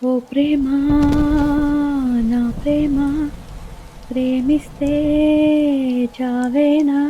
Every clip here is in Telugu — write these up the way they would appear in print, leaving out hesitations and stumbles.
ఓ ప్రేమా నా ప్రేమ ప్రేమిస్తే చావేనా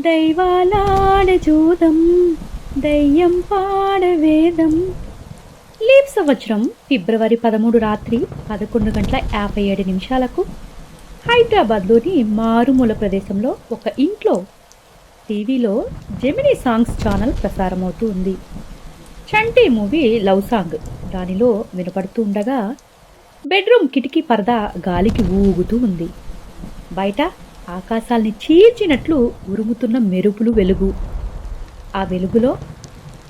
దైవాలాడ జూదం దయ్యం పాడవేదం. లీప్ సంవత్సరం ఫిబ్రవరి 13 రాత్రి 11:57 హైదరాబాద్లోని మారుమూల ప్రదేశంలో ఒక ఇంట్లో టీవీలో జెమినీ సాంగ్స్ ఛానల్ ప్రసారమవుతూ ఉంది. చంటి మూవీ లవ్ సాంగ్ దానిలో వినపడుతూ ఉండగా బెడ్రూమ్ కిటికీ పరదా గాలికి ఊగుతూ ఉంది. బయట ఆకాశాల్ని చీల్చినట్లు ఉరుముతున్న మెరుపులు వెలుగు. ఆ వెలుగులో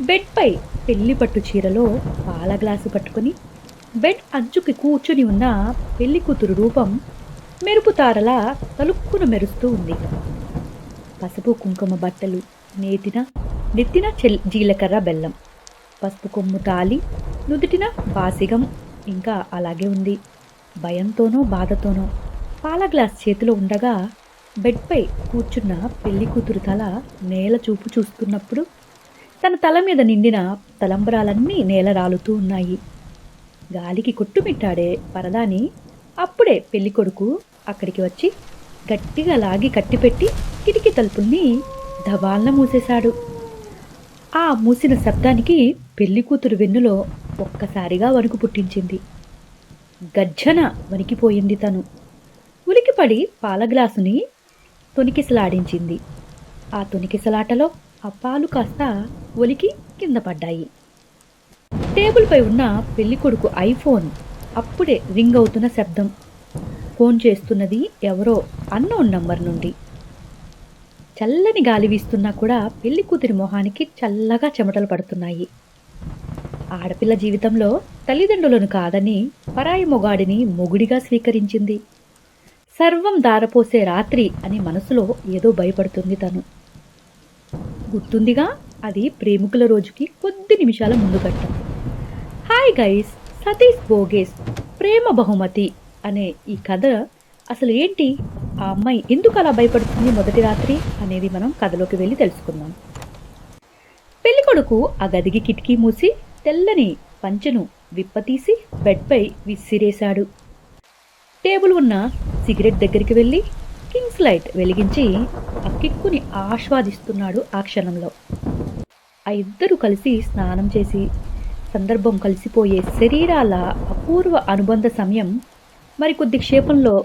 బెడ్పై పెళ్లి పట్టు చీరలో పాల గ్లాసు పట్టుకుని బెడ్ అంచుకి కూర్చుని ఉన్న పెళ్లి కూతురు రూపం మెరుపు తారలా తలుక్కున మెరుస్తూ ఉంది. పసుపు కుంకుమ బట్టలు, నెత్తిన జీలకర్ర బెల్లం, పసుపు కొమ్ము తాలి, నుదుటిన బాసిగం ఇంకా అలాగే ఉంది. భయంతోనో బాధతోనో పాల గ్లాస్ చేతిలో ఉండగా బెడ్పై కూర్చున్న పెళ్లి కూతురు తల నేల చూపు చూస్తున్నప్పుడు తన తల మీద నిండిన తలంబరాలన్నీ నేల రాలుతూ ఉన్నాయి. గాలికి కొట్టుమిట్టాడే పరదాని అప్పుడే పెళ్లి కొడుకు అక్కడికి వచ్చి గట్టిగా లాగి కట్టిపెట్టి కిటికీ తలుపుల్ని ధబాల్న మూసేశాడు. ఆ మూసిన శబ్దానికి పెళ్లి కూతురు వెన్నులో ఒక్కసారిగా వణుకు పుట్టించింది. గర్జన వణికిపోయింది తను. ఉలికిపడి పాల గ్లాసుని తొనికిసలాడించింది. ఆ తొనికిసలాటలో ఆ పాలు కాస్త ఒలికి కింద పడ్డాయి. టేబుల్పై ఉన్న పెళ్లికొడుకు ఐఫోన్ అప్పుడే రింగ్ అవుతున్న శబ్దం. ఫోన్ చేస్తున్నది ఎవరో అన్నోన్ నంబర్ నుండి. చల్లని గాలి వీస్తున్నా కూడా పెళ్లి కూతురి మొహానికి చల్లగా చెమటలు పడుతున్నాయి. ఆడపిల్ల జీవితంలో తల్లిదండ్రులను కాదని పరాయి మొగాడిని మొగుడిగా స్వీకరించింది. సర్వం దారపోసే రాత్రి అని మనసులో ఏదో భయపడుతుంది తను. గుర్తుందిగా, అది ప్రేమికుల రోజుకి కొద్ది నిమిషాల ముందు ఘట్టం. హాయ్ గైస్, సతీష్ బోగేస్ ప్రేమ బహుమతి అనే ఈ కథ అసలు ఏంటి, ఆ అమ్మాయి ఎందుకు అలా భయపడుతుంది మొదటి రాత్రి అనేది మనం కథలోకి వెళ్ళి తెలుసుకుందాం. పెళ్ళికొడుకు ఆ గదికి కిటికీ మూసి తెల్లని పంచెను విప్పతీసి బెడ్పై విసిరేశాడు. టేబుల్ ఉన్న సిగరెట్ దగ్గరికి వెళ్ళి కింగ్స్ లైట్ వెలిగించి ఆ కిక్కుని ఆస్వాదిస్తున్నాడు. ఆ క్షణంలో ఆ ఇద్దరు కలిసి స్నానం చేసి సందర్భం కలిసిపోయే శరీరాల అపూర్వ అనుబంధ సమయం మరికొద్ది క్షేపంలో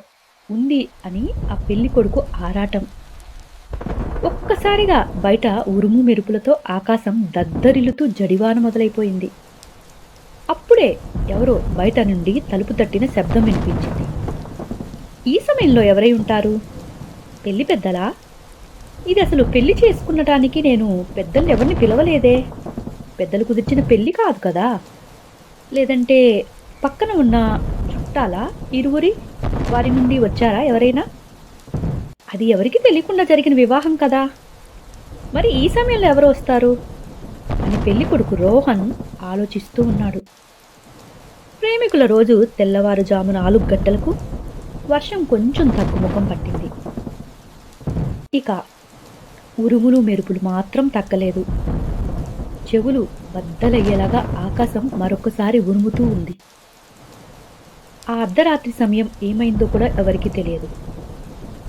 ఉంది అని ఆ పెళ్లి కొడుకు ఆరాటం. ఒక్కసారిగా బయట ఉరుము మెరుపులతో ఆకాశం దద్దరిల్లుతూ జడివాన మొదలైపోయింది. అప్పుడే ఎవరో బయట నుండి తలుపు తట్టిన శబ్దం వినిపించింది. ఈ సమయంలో ఎవరై ఉంటారు? పెళ్లి పెద్దలా? ఇది అసలు పెళ్లి చేసుకునటానికి నేను పెద్దల్ని ఎవరిని పిలవలేదే. పెద్దలు కుదిర్చిన పెళ్లి కాదు కదా. లేదంటే పక్కన ఉన్న చుట్టాలా, ఇరువురి వారి నుండి వచ్చారా ఎవరైనా? అది ఎవరికి తెలియకుండా జరిగిన వివాహం కదా. మరి ఈ సమయంలో ఎవరు వస్తారు అని పెళ్లి కొడుకు రోహన్ ఆలోచిస్తూ ఉన్నాడు. ప్రేమికుల రోజు తెల్లవారుజామున 4 గంటలకు వర్షం కొంచెం తగ్గుముఖం పట్టింది. ఇక ఉరుములు మెరుపులు మాత్రం తగ్గలేదు. చెవులు బద్దలయ్యేలాగా ఆకాశం మరొకసారి ఉరుముతూ ఉంది. ఆ అర్ధరాత్రి సమయం ఏమైందో కూడా ఎవరికీ తెలియదు.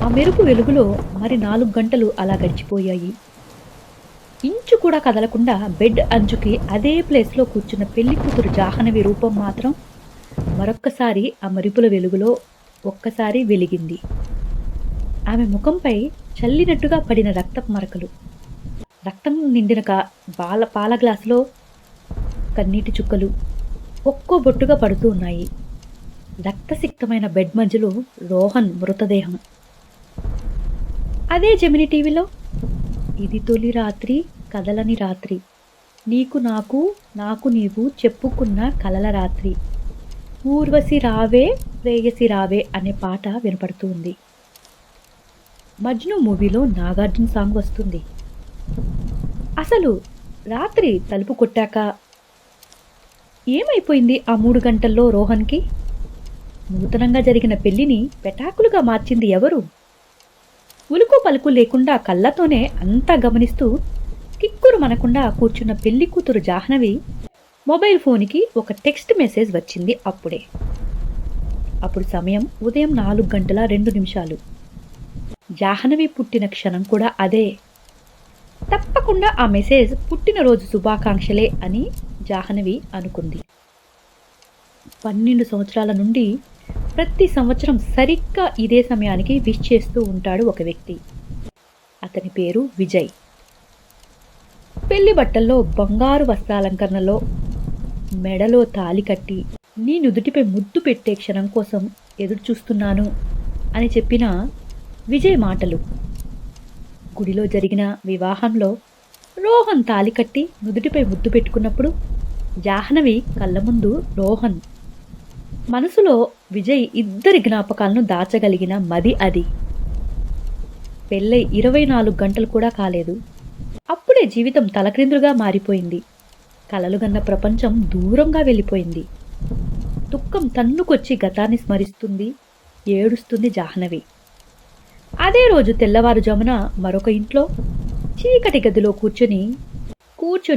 ఆ మెరుపు వెలుగులో మరి 4 గంటలు అలా గడిచిపోయాయి. ఇంచు కూడా కదలకుండా బెడ్ అంచుకి అదే ప్లేస్లో కూర్చున్న పెళ్లి కూతురు జాహ్నవి రూపం మాత్రం మరొక్కసారి ఆ మెరుపుల వెలుగులో ఒక్కసారి వెలిగింది. ఆమె ముఖంపై చల్లినట్టుగా పడిన రక్తపు మరకలు, రక్తం నిండిన పాల గ్లాసులో కన్నీటి చుక్కలు ఒక్కో బొట్టుగా పడుతూ ఉన్నాయి. రక్తసిక్తమైన బెడ్ మధ్యలో రోహన్ మృతదేహం. అదే జెమినీ టీవీలో ఇది తొలి రాత్రి కదలని రాత్రి, నీకు నాకు నీవు చెప్పుకున్న కలల రాత్రి, ఊర్వశి రావే ప్రేయసి రావే అనే పాట వినపడుతూ ఉంది. మజ్ను మూవీలో నాగార్జున సాంగ్ వస్తుంది. అసలు రాత్రి తలుపు కొట్టాక ఏమైపోయింది ఆ 3 గంటల్లో రోహన్కి? నూతనంగా జరిగిన పెళ్లిని పెటాకులుగా మార్చింది ఎవరు? ఉలుకు పలుకు లేకుండా కళ్ళతోనే అంతా గమనిస్తూ కిక్కురు మనకుండా కూర్చున్న పెళ్లి కూతురు జాహ్నవి మొబైల్ ఫోన్‌కి ఒక టెక్స్ట్ మెసేజ్ వచ్చింది అప్పుడే. అప్పుడు సమయం ఉదయం 4:02 జాహ్నవి పుట్టిన క్షణం కూడా అదే. తప్పకుండా ఆ మెసేజ్ పుట్టినరోజు శుభాకాంక్షలే అని జాహ్నవి అనుకుంది. 12 సంవత్సరాల నుండి ప్రతి సంవత్సరం సరిగ్గా ఇదే సమయానికి విష్ చేస్తూ ఉంటాడు ఒక వ్యక్తి. అతని పేరు విజయ్. పెళ్లి బట్టల్లో, బంగారు వస్త్రాలంకరణలో, మెడలో తాళి కట్టి నీ నుదుటిపై ముద్దు పెట్టే క్షణం కోసం ఎదురు చూస్తున్నాను అని చెప్పిన విజయ్ మాటలు. గుడిలో జరిగిన వివాహంలో రోహన్ తాళి కట్టి నుదుటిపై ముద్దు పెట్టుకున్నప్పుడు జాహ్నవి కళ్ళ ముందు రోహన్, మనసులో విజయ్ ఇద్దరి జ్ఞాపకాలను దాచగలిగిన మది అది. పెళ్ళై 24 గంటలు కూడా కాలేదు. అప్పుడే జీవితం తలక్రిందులుగా మారిపోయింది. కలలుగన్న ప్రపంచం దూరంగా వెళ్ళిపోయింది. దుఃఖం తన్నుకొచ్చి గతాన్ని స్మరిస్తుంది, ఏడుస్తుంది జాహ్నవి. అదే రోజు తెల్లవారుజామున మరొక ఇంట్లో చీకటి గదిలో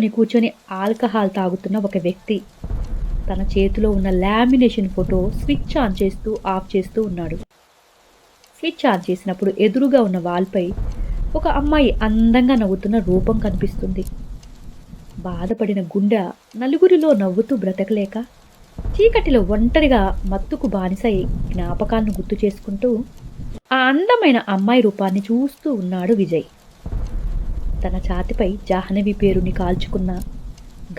కూర్చొని ఆల్కహాల్ తాగుతున్న ఒక వ్యక్తి తన చేతిలో ఉన్న లామినేషన్ ఫోటో స్విచ్ ఆన్ చేస్తూ ఆఫ్ చేస్తూ ఉన్నాడు. స్విచ్ ఆన్ చేసినప్పుడు ఎదురుగా ఉన్న వాల్పై ఒక అమ్మాయి అందంగా నవ్వుతున్న రూపం కనిపిస్తుంది. బాధపడిన గుండె నలుగురిలో నవ్వుతూ బ్రతకలేక చీకటిలో ఒంటరిగా మత్తుకు బానిసై జ్ఞాపకాలను గుర్తు చేసుకుంటూ ఆ అందమైన అమ్మాయి రూపాన్ని చూస్తూ ఉన్నాడు విజయ్. తన ఛాతిపై జాహ్నవి పేరుని కాల్చుకున్న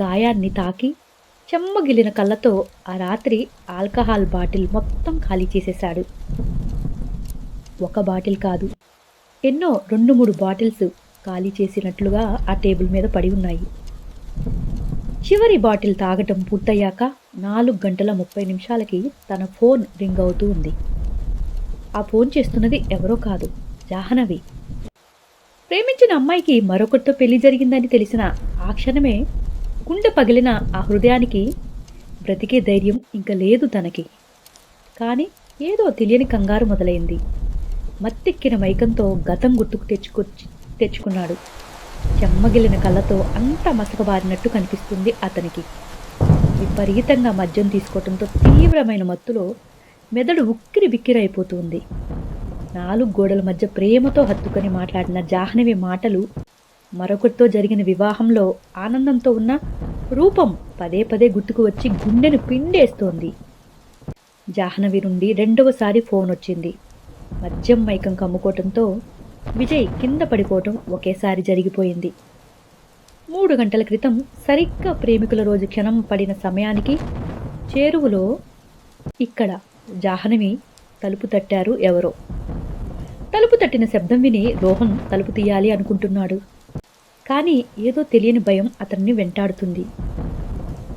గాయాన్ని తాకి చెమ్మగిలిన కళ్ళతో ఆ రాత్రి ఆల్కహాల్ బాటిల్ మొత్తం ఖాళీ చేసేశాడు. ఒక బాటిల్ కాదు, ఎన్నో 2-3 బాటిల్స్ ఖాళీ చేసినట్లుగా ఆ టేబుల్ మీద పడి ఉన్నాయి. చివరి బాటిల్ తాగటం పూర్తయ్యాక 4:30 తన ఫోన్ రింగ్ అవుతూ ఉంది. ఆ ఫోన్ చేస్తున్నది ఎవరో కాదు, జాహ్నవి. ప్రేమించిన అమ్మాయికి మరొకరితో పెళ్లి జరిగిందని తెలిసిన ఆ క్షణమే గుండె పగిలిన ఆ హృదయానికి బ్రతికే ధైర్యం ఇంక లేదు తనకి. కానీ ఏదో తెలియని కంగారు మొదలైంది. మత్తెక్కిన మైకంతో గతం గుర్తుకు తెచ్చుకున్నాడు. చెమ్మగిలిన కళ్ళతో అంతా మసకబారినట్టు కనిపిస్తుంది అతనికి. విపరీతంగా మద్యం తీసుకోవటంతో తీవ్రమైన మత్తులో మెదడు ఉక్కిరి బిక్కిరైపోతుంది. 4 గోడల మధ్య ప్రేమతో హత్తుకొని మాట్లాడిన జాహ్నవి మాటలు, మరొకరితో జరిగిన వివాహంలో ఆనందంతో ఉన్న రూపం పదే పదే గుర్తుకు వచ్చి గుండెను పిండేస్తోంది. జాహ్నవి నుండి రెండవసారి ఫోన్ వచ్చింది. మద్యం మైకం కమ్ముకోవటంతో విజయ్ కింద పడిపోవటం ఒకేసారి జరిగిపోయింది. 3 గంటల క్రితం సరిగ్గా ప్రేమికుల రోజు క్షణం పడిన సమయానికి చేరువలో ఇక్కడ జాహ్నవి తలుపు తట్టారు ఎవరో. తలుపు తట్టిన శబ్దం విని రోహన్ తలుపు తీయాలి అనుకుంటున్నాడు. కానీ ఏదో తెలియని భయం అతన్ని వెంటాడుతుంది.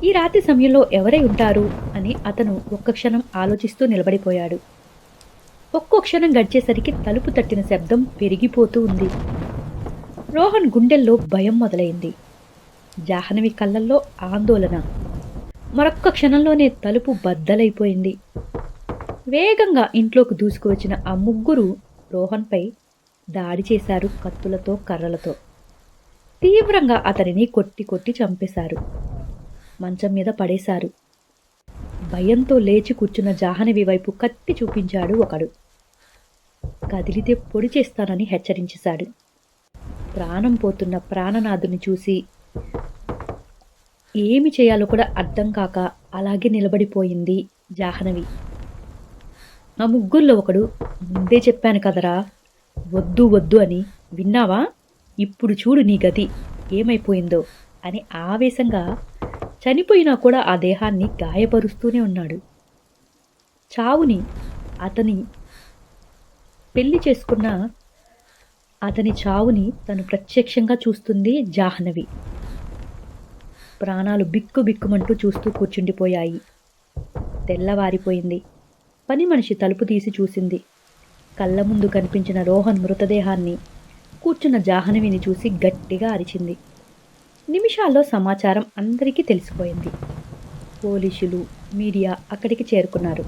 ఈ రాత్రి సమయంలో ఎవరై ఉంటారు అని అతను ఒక్క క్షణం ఆలోచిస్తూ నిలబడిపోయాడు. ఒక్కో క్షణం గడిచేసరికి తలుపు తట్టిన శబ్దం పెరిగిపోతూ ఉంది. రోహన్ గుండెల్లో భయం మొదలైంది. జాహ్నవి కళ్ళల్లో ఆందోళన. మరొక్క క్షణంలోనే తలుపు బద్దలైపోయింది. వేగంగా ఇంట్లోకి దూసుకువచ్చిన ఆ ముగ్గురు రోహన్పై దాడి చేశారు కత్తులతో, కర్రలతో. తీవ్రంగా అతనిని కొట్టి కొట్టి చంపేశారు. మంచం మీద పడేశారు. భయంతో లేచి కూర్చున్న జాహ్నవి వైపు కత్తి చూపించాడు ఒకడు. కదిలితే పొడి చేస్తానని హెచ్చరించేశాడు. ప్రాణం పోతున్న ప్రాణనాథుని చూసి ఏమి చేయాలో కూడా అర్థం కాక అలాగే నిలబడిపోయింది జాహ్నవి. ఆ ముగ్గురులో ఒకడు, ముందే చెప్పాను కదరా వద్దు వద్దు అని, విన్నావా? ఇప్పుడు చూడు నీ గతి ఏమైపోయిందో అని ఆవేశంగా చనిపోయినా కూడా ఆ దేహాన్ని గాయపరుస్తూనే ఉన్నాడు. చావుని, అతని పెళ్లి చేసుకున్న అతని చావుని తను ప్రత్యక్షంగా చూస్తుంది జాహ్నవి. ప్రాణాలు బిక్కుబిక్కుమంటూ చూస్తూ కూర్చుండిపోయాయి. తెల్లవారిపోయింది. పని మనిషి తలుపు తీసి చూసింది. కళ్ళ ముందు కనిపించిన రోహన్ మృతదేహాన్ని, కూర్చున్న జాహ్నవిని చూసి గట్టిగా అరిచింది. నిమిషాల్లో సమాచారం అందరికీ తెలిసిపోయింది. పోలీసులు, మీడియా అక్కడికి చేరుకున్నారు.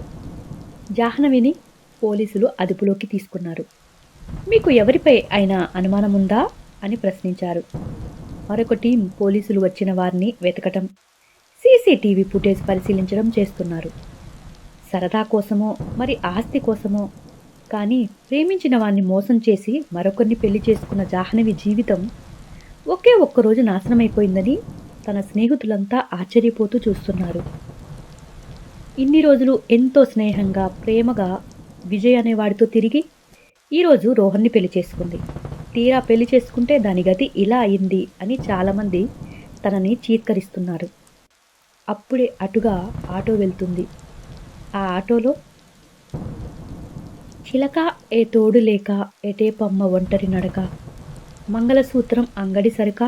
జాహ్నవిని పోలీసులు అదుపులోకి తీసుకున్నారు. మీకు ఎవరిపై అయినా అనుమానం ఉందా అని ప్రశ్నించారు. మరొక టీం పోలీసులు వచ్చిన వారిని వెతకటం, సీసీటీవీ ఫుటేజ్ పరిశీలించడం చేస్తున్నారు. సరదా కోసమో, మరి ఆస్తి కోసమో, కానీ ప్రేమించిన వాణ్ణి మోసం చేసి మరొకరిని పెళ్లి చేసుకున్న జాహ్నవి జీవితం ఒకే ఒక్కరోజు నాశనమైపోయిందని తన స్నేహితులంతా ఆశ్చర్యపోతూ చూస్తున్నారు. ఇన్ని రోజులు ఎంతో స్నేహంగా, ప్రేమగా విజయ్ అనేవాడితో తిరిగి ఈరోజు రోహన్ని పెళ్లి చేసుకుంది. తీరా పెళ్లి చేసుకుంటే దాని గతి ఇలా అయింది అని చాలామంది తనని చీత్కరిస్తున్నారు. అప్పుడే అటుగా ఆటో వెళ్తుంది. ఆ ఆటోలో చిలక ఏ తోడు లేక ఎటేపమ్మ ఒంటరి నడక, మంగళసూత్రం అంగడి సరుక,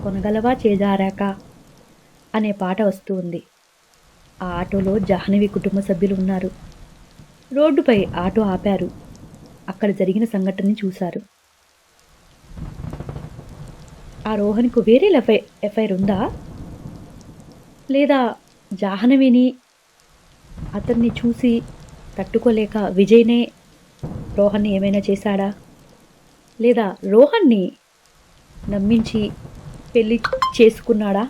కొనగలవా చేజారాక అనే పాట వస్తూ ఉంది. ఆ ఆటోలో జాహ్నవి కుటుంబ సభ్యులు ఉన్నారు. రోడ్డుపై ఆటో ఆపారు. అక్కడ జరిగిన సంఘటనని చూశారు. ఆ రోహన్‌కు వేరే ఎఫ్ఐఆర్ ఉందా? లేదా జాహ్నవిని అతన్ని చూసి తట్టుకోలేక విజయ్‌నే రోహన్‌ని ఏమైనా చేశాడా? లేదా రోహన్‌ని నమ్మించి పెళ్లి చేసుకున్నాడా?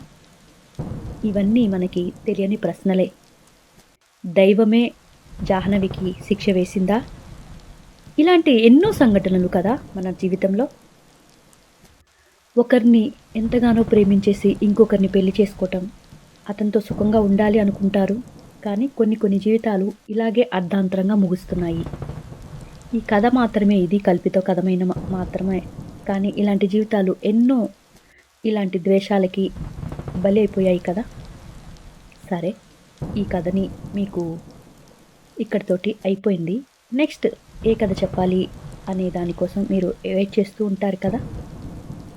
ఇవన్నీ మనకి తెలియని ప్రశ్నలే. దైవమే జాహ్నవికి శిక్ష వేసిందా? ఇలాంటి ఎన్నో సంఘటనలు కదా మన జీవితంలో. ఒకరిని ఎంతగానో ప్రేమించేసి ఇంకొకరిని పెళ్లి చేసుకోవటం, అతనితో సుఖంగా ఉండాలి అనుకుంటారు. కానీ కొన్ని కొన్ని జీవితాలు ఇలాగే అర్ధాంతరంగా ముగుస్తున్నాయి. ఈ కథ మాత్రమే ఇది కల్పిత కథమైన మాత్రమే. కానీ ఇలాంటి జీవితాలు ఎన్నో ఇలాంటి ద్వేషాలకి బలి అయిపోయాయి కదా! సరే, ఈ కథని మీకు ఇక్కడితోటి అయిపోయింది. నెక్స్ట్ ఏ కథ చెప్పాలి అనే దానికోసం మీరు వెయిట్ చేస్తూ ఉంటారు కదా!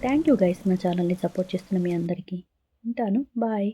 థ్యాంక్ యూ గైస్, నా ఛానల్‌ని సపోర్ట్ చేస్తున్న మీ అందరికీ. ఉంటాను. బాయ్.